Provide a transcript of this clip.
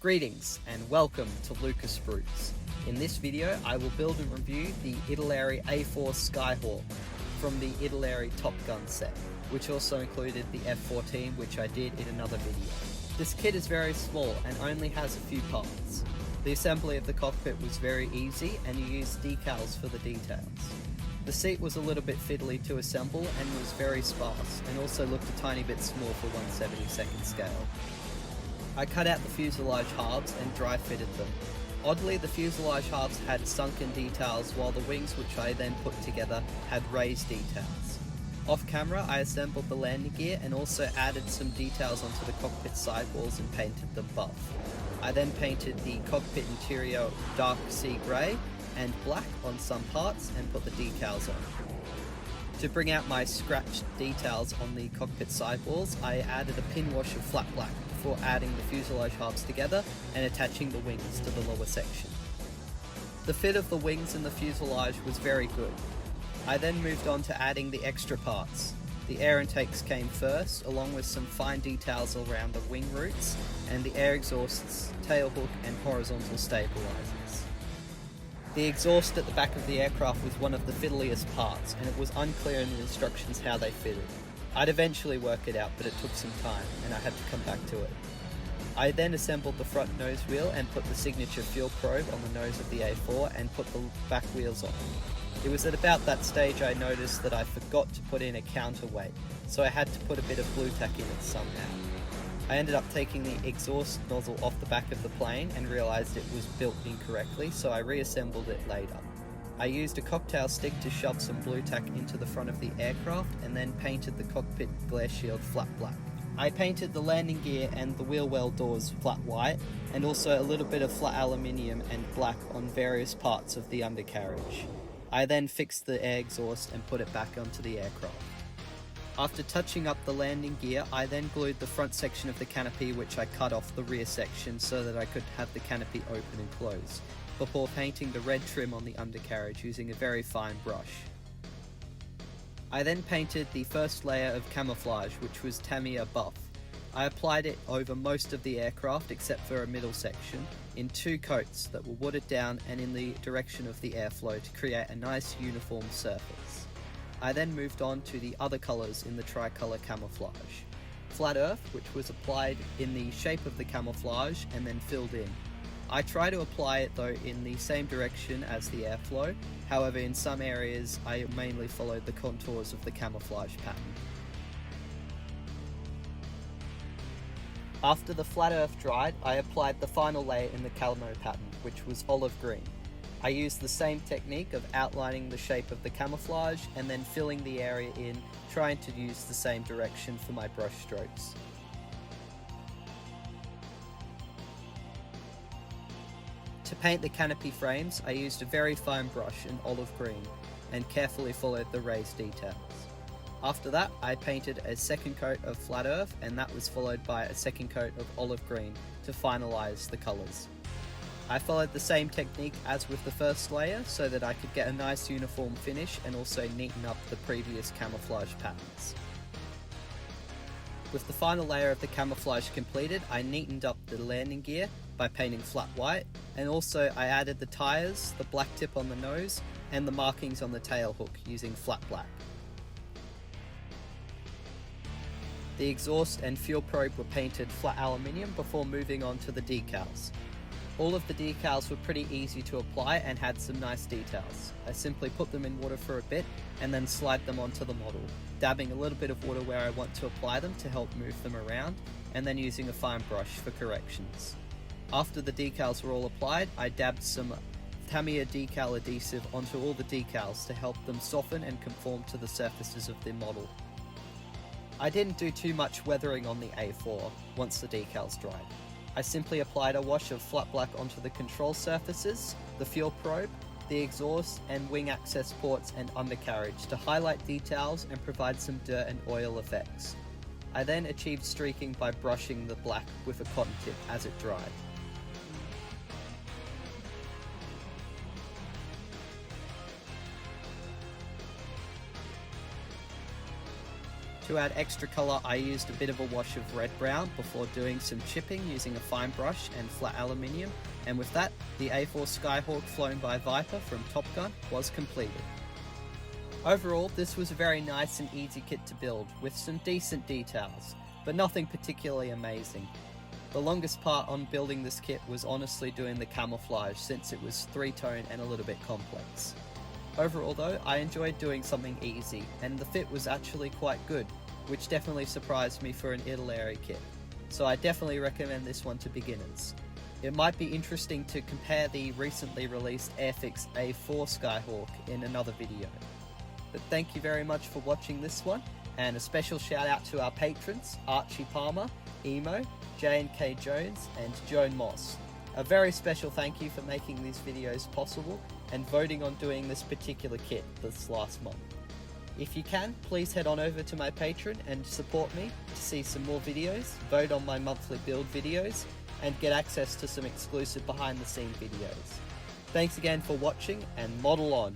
Greetings and welcome to Luca Sprues. In this video I will build and review the Italeri A-4 Skyhawk from the Italeri Top Gun set, which also included the F-14, which I did in another video. This kit is very small and only has a few parts. The assembly of the cockpit was very easy and you used decals for the details. The seat was a little bit fiddly to assemble and was very sparse, and also looked a tiny bit small for 1/72nd scale. I cut out the fuselage halves and dry fitted them. Oddly, the fuselage halves had sunken details, while the wings, which I then put together, had raised details. Off camera, I assembled the landing gear and also added some details onto the cockpit sidewalls and painted them buff. I then painted the cockpit interior dark sea grey and black on some parts and put the decals on. To bring out my scratched details on the cockpit sidewalls, I added a pin wash of flat black before adding the fuselage halves together and attaching the wings to the lower section. The fit of the wings and the fuselage was very good. I then moved on to adding the extra parts. The air intakes came first, along with some fine details around the wing roots and the air exhausts, tailhook and horizontal stabilizers. The exhaust at the back of the aircraft was one of the fiddliest parts, and it was unclear in the instructions how they fitted. I'd eventually work it out, but it took some time, and I had to come back to it. I then assembled the front nose wheel and put the signature fuel probe on the nose of the A4 and put the back wheels on. It was at about that stage I noticed that I forgot to put in a counterweight, so I had to put a bit of blue tack in it somehow. I ended up taking the exhaust nozzle off the back of the plane and realised it was built incorrectly, so I reassembled it later. I used a cocktail stick to shove some blue tack into the front of the aircraft and then painted the cockpit glare shield flat black. I painted the landing gear and the wheel well doors flat white, and also a little bit of flat aluminium and black on various parts of the undercarriage. I then fixed the air exhaust and put it back onto the aircraft. After touching up the landing gear, I then glued the front section of the canopy, which I cut off the rear section so that I could have the canopy open and close, before painting the red trim on the undercarriage using a very fine brush. I then painted the first layer of camouflage, which was Tamiya buff. I applied it over most of the aircraft except for a middle section in two coats that were watered down and in the direction of the airflow to create a nice uniform surface. I then moved on to the other colours in the tricolour camouflage. Flat earth, which was applied in the shape of the camouflage and then filled in. I try to apply it though in the same direction as the airflow, however in some areas I mainly followed the contours of the camouflage pattern. After the flat earth dried, I applied the final layer in the camo pattern, which was olive green. I used the same technique of outlining the shape of the camouflage and then filling the area in, trying to use the same direction for my brush strokes. To paint the canopy frames, I used a very fine brush in olive green and carefully followed the raised details. After that, I painted a second coat of flat earth, and that was followed by a second coat of olive green to finalise the colours. I followed the same technique as with the first layer so that I could get a nice uniform finish and also neaten up the previous camouflage patterns. With the final layer of the camouflage completed, I neatened up the landing gear by painting flat white, and also I added the tyres, the black tip on the nose, and the markings on the tail hook using flat black. The exhaust and fuel probe were painted flat aluminium before moving on to the decals. All of the decals were pretty easy to apply and had some nice details. I simply put them in water for a bit and then slide them onto the model, dabbing a little bit of water where I want to apply them to help move them around, and then using a fine brush for corrections. After the decals were all applied, I dabbed some Tamiya decal adhesive onto all the decals to help them soften and conform to the surfaces of the model. I didn't do too much weathering on the A4 once the decals dried. I simply applied a wash of flat black onto the control surfaces, the fuel probe, the exhaust and wing access ports and undercarriage to highlight details and provide some dirt and oil effects. I then achieved streaking by brushing the black with a cotton tip as it dried. To add extra colour, I used a bit of a wash of red-brown before doing some chipping using a fine brush and flat aluminium, and with that, the A-4 Skyhawk flown by Viper from Top Gun was completed. Overall, this was a very nice and easy kit to build, with some decent details, but nothing particularly amazing. The longest part on building this kit was honestly doing the camouflage, since it was 3-tone and a little bit complex. Overall though, I enjoyed doing something easy, and the fit was actually quite good, which definitely surprised me for an Italeri kit, so I definitely recommend this one to beginners. It might be interesting to compare the recently released Airfix A-4 Skyhawk in another video. But thank you very much for watching this one, and a special shout out to our patrons, Archie Palmer, Emo, J&K Jones, and Joan Moss. A very special thank you for making these videos possible and voting on doing this particular kit this last month. If you can, please head on over to my Patreon and support me to see some more videos, vote on my monthly build videos, and get access to some exclusive behind the scene videos. Thanks again for watching, and model on!